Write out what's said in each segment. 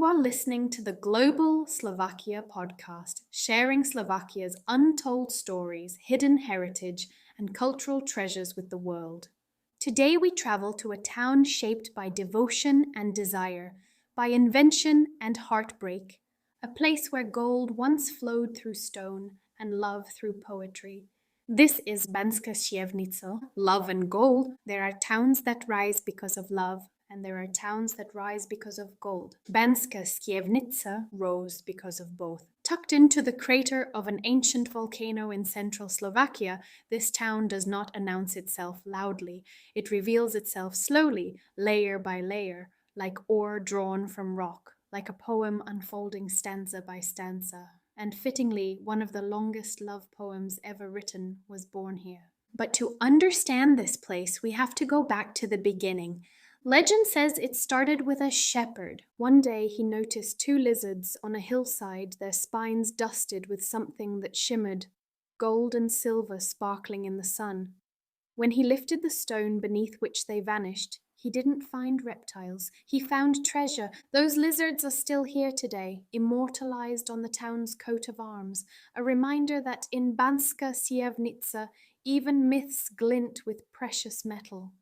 You are listening to the Global Slovakia podcast, sharing Slovakia's untold stories, hidden heritage, and cultural treasures with the world. Today we travel to a town shaped by devotion and desire, by invention and heartbreak, a place where gold once flowed through stone and love through poetry. This is Banská Štiavnica, love and gold. There are towns that rise because of love, and there are towns that rise because of gold. Banská Štiavnica rose because of both. Tucked into the crater of an ancient volcano in central Slovakia, this town does not announce itself loudly. It reveals itself slowly, layer by layer, like ore drawn from rock, like a poem unfolding stanza by stanza. And fittingly, one of the longest love poems ever written was born here. But to understand this place, we have to go back to the beginning. Legend says it started with a shepherd. One day he noticed two lizards on a hillside, their spines dusted with something that shimmered, gold and silver sparkling in the sun. When he lifted the stone beneath which they vanished, he didn't find reptiles. He found treasure. Those lizards are still here today, immortalized on the town's coat of arms, a reminder that in Banská Štiavnica, even myths glint with precious metal.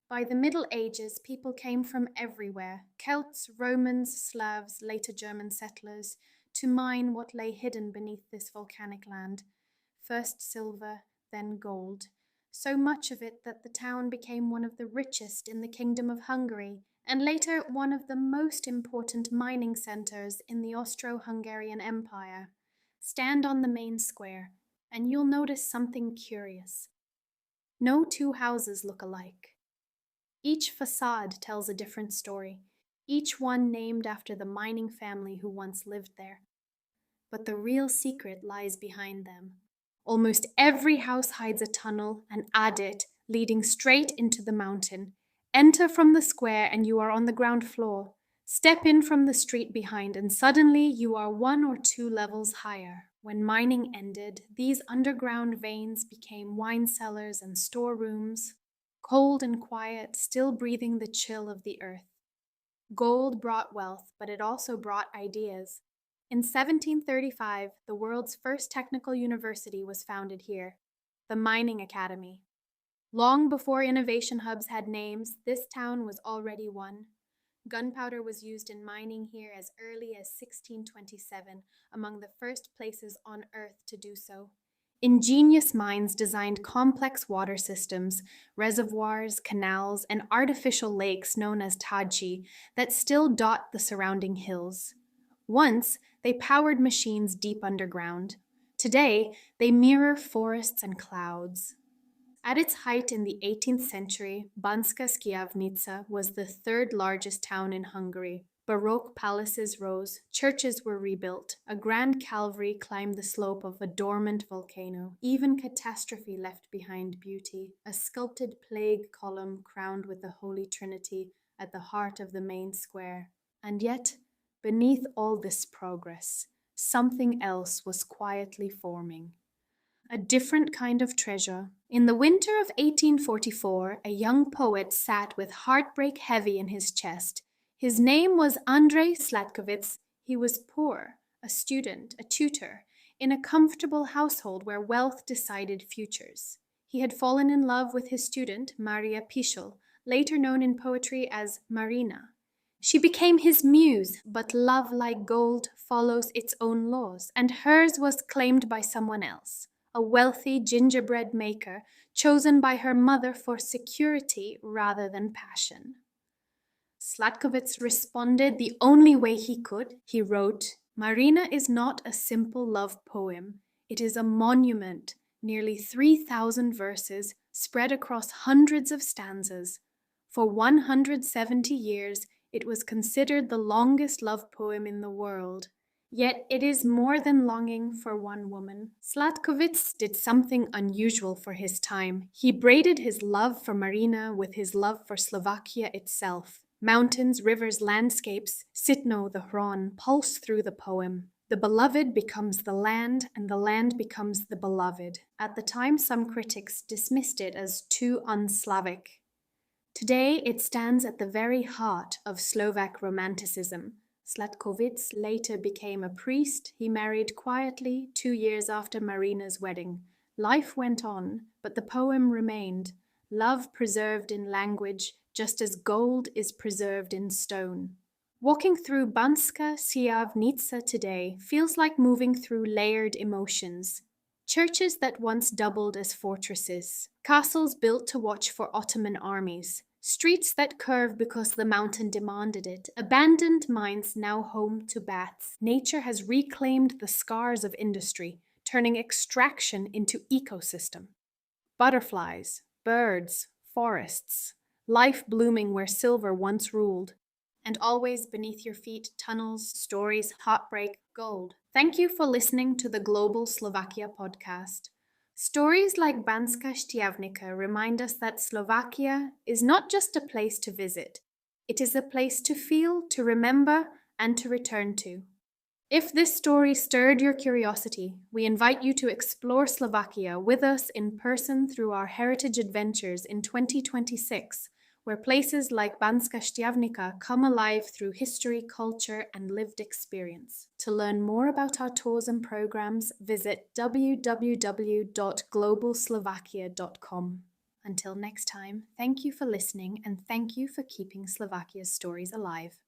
By the Middle Ages, people came from everywhere, Celts, Romans, Slavs, later German settlers, to mine what lay hidden beneath this volcanic land. First silver, then gold. So much of it that the town became one of the richest in the Kingdom of Hungary, and later one of the most important mining centers in the Austro-Hungarian Empire. Stand on the main square, and you'll notice something curious. No two houses look alike. Each facade tells a different story, each one named after the mining family who once lived there. But the real secret lies behind them. Almost every house hides a tunnel, an adit, leading straight into the mountain. Enter from the square and you are on the ground floor. Step in from the street behind and suddenly you are 1 or 2 levels higher. When mining ended, these underground veins became wine cellars and storerooms, cold and quiet, still breathing the chill of the earth. Gold brought wealth, but it also brought ideas. In 1735, the world's first technical university was founded here, the Mining Academy. Long before innovation hubs had names, this town was already one. Gunpowder was used in mining here as early as 1627, among the first places on Earth to do so. Ingenious minds designed complex water systems, reservoirs, canals, and artificial lakes known as taji that still dot the surrounding hills. Once, they powered machines deep underground. Today, they mirror forests and clouds. At its height in the 18th century, Banská Štiavnica was the third largest town in Hungary. Baroque palaces rose, churches were rebuilt, a grand Calvary climbed the slope of a dormant volcano. Even catastrophe left behind beauty, a sculpted plague column crowned with the Holy Trinity at the heart of the main square. And yet, beneath all this progress, something else was quietly forming. A different kind of treasure. In the winter of 1844, a young poet sat with heartbreak heavy in his chest. His name was Andrzej Sladkovits. He was poor, a student, a tutor, in a comfortable household where wealth decided futures. He had fallen in love with his student, Maria Pischel, later known in poetry as Marina. She became his muse, but love, like gold, follows its own laws, and hers was claimed by someone else, a wealthy gingerbread maker chosen by her mother for security rather than passion. Sladkovits responded the only way he could. He wrote, "Marina is not a simple love poem. It is a monument, nearly 3,000 verses spread across hundreds of stanzas. For 170 years, it was considered the longest love poem in the world. Yet it is more than longing for one woman." Sladkovits did something unusual for his time. He braided his love for Marina with his love for Slovakia itself. Mountains, rivers, landscapes, Sitno, the Hron, pulse through the poem. The beloved becomes the land, and the land becomes the beloved. At the time, some critics dismissed it as too un-Slavic. Today, it stands at the very heart of Slovak romanticism. Slatkovitz later became a priest. He married quietly 2 years after Marina's wedding. Life went on, but the poem remained. Love preserved in language, just as gold is preserved in stone. Walking through Banská Štiavnica today feels like moving through layered emotions. Churches that once doubled as fortresses, castles built to watch for Ottoman armies, streets that curve because the mountain demanded it, abandoned mines now home to baths. Nature has reclaimed the scars of industry, turning extraction into ecosystem. Butterflies, birds, forests, life blooming where silver once ruled. And always beneath your feet, tunnels, stories, heartbreak, gold. Thank you for listening to the Global Slovakia podcast. Stories like Banská Štiavnica remind us that Slovakia is not just a place to visit. It is a place to feel, to remember, and to return to. If this story stirred your curiosity, we invite you to explore Slovakia with us in person through our heritage adventures in 2026, where places like Banská Štiavnica come alive through history, culture, and lived experience. To learn more about our tours and programs, visit www.globalslovakia.com. Until next time, thank you for listening and thank you for keeping Slovakia's stories alive.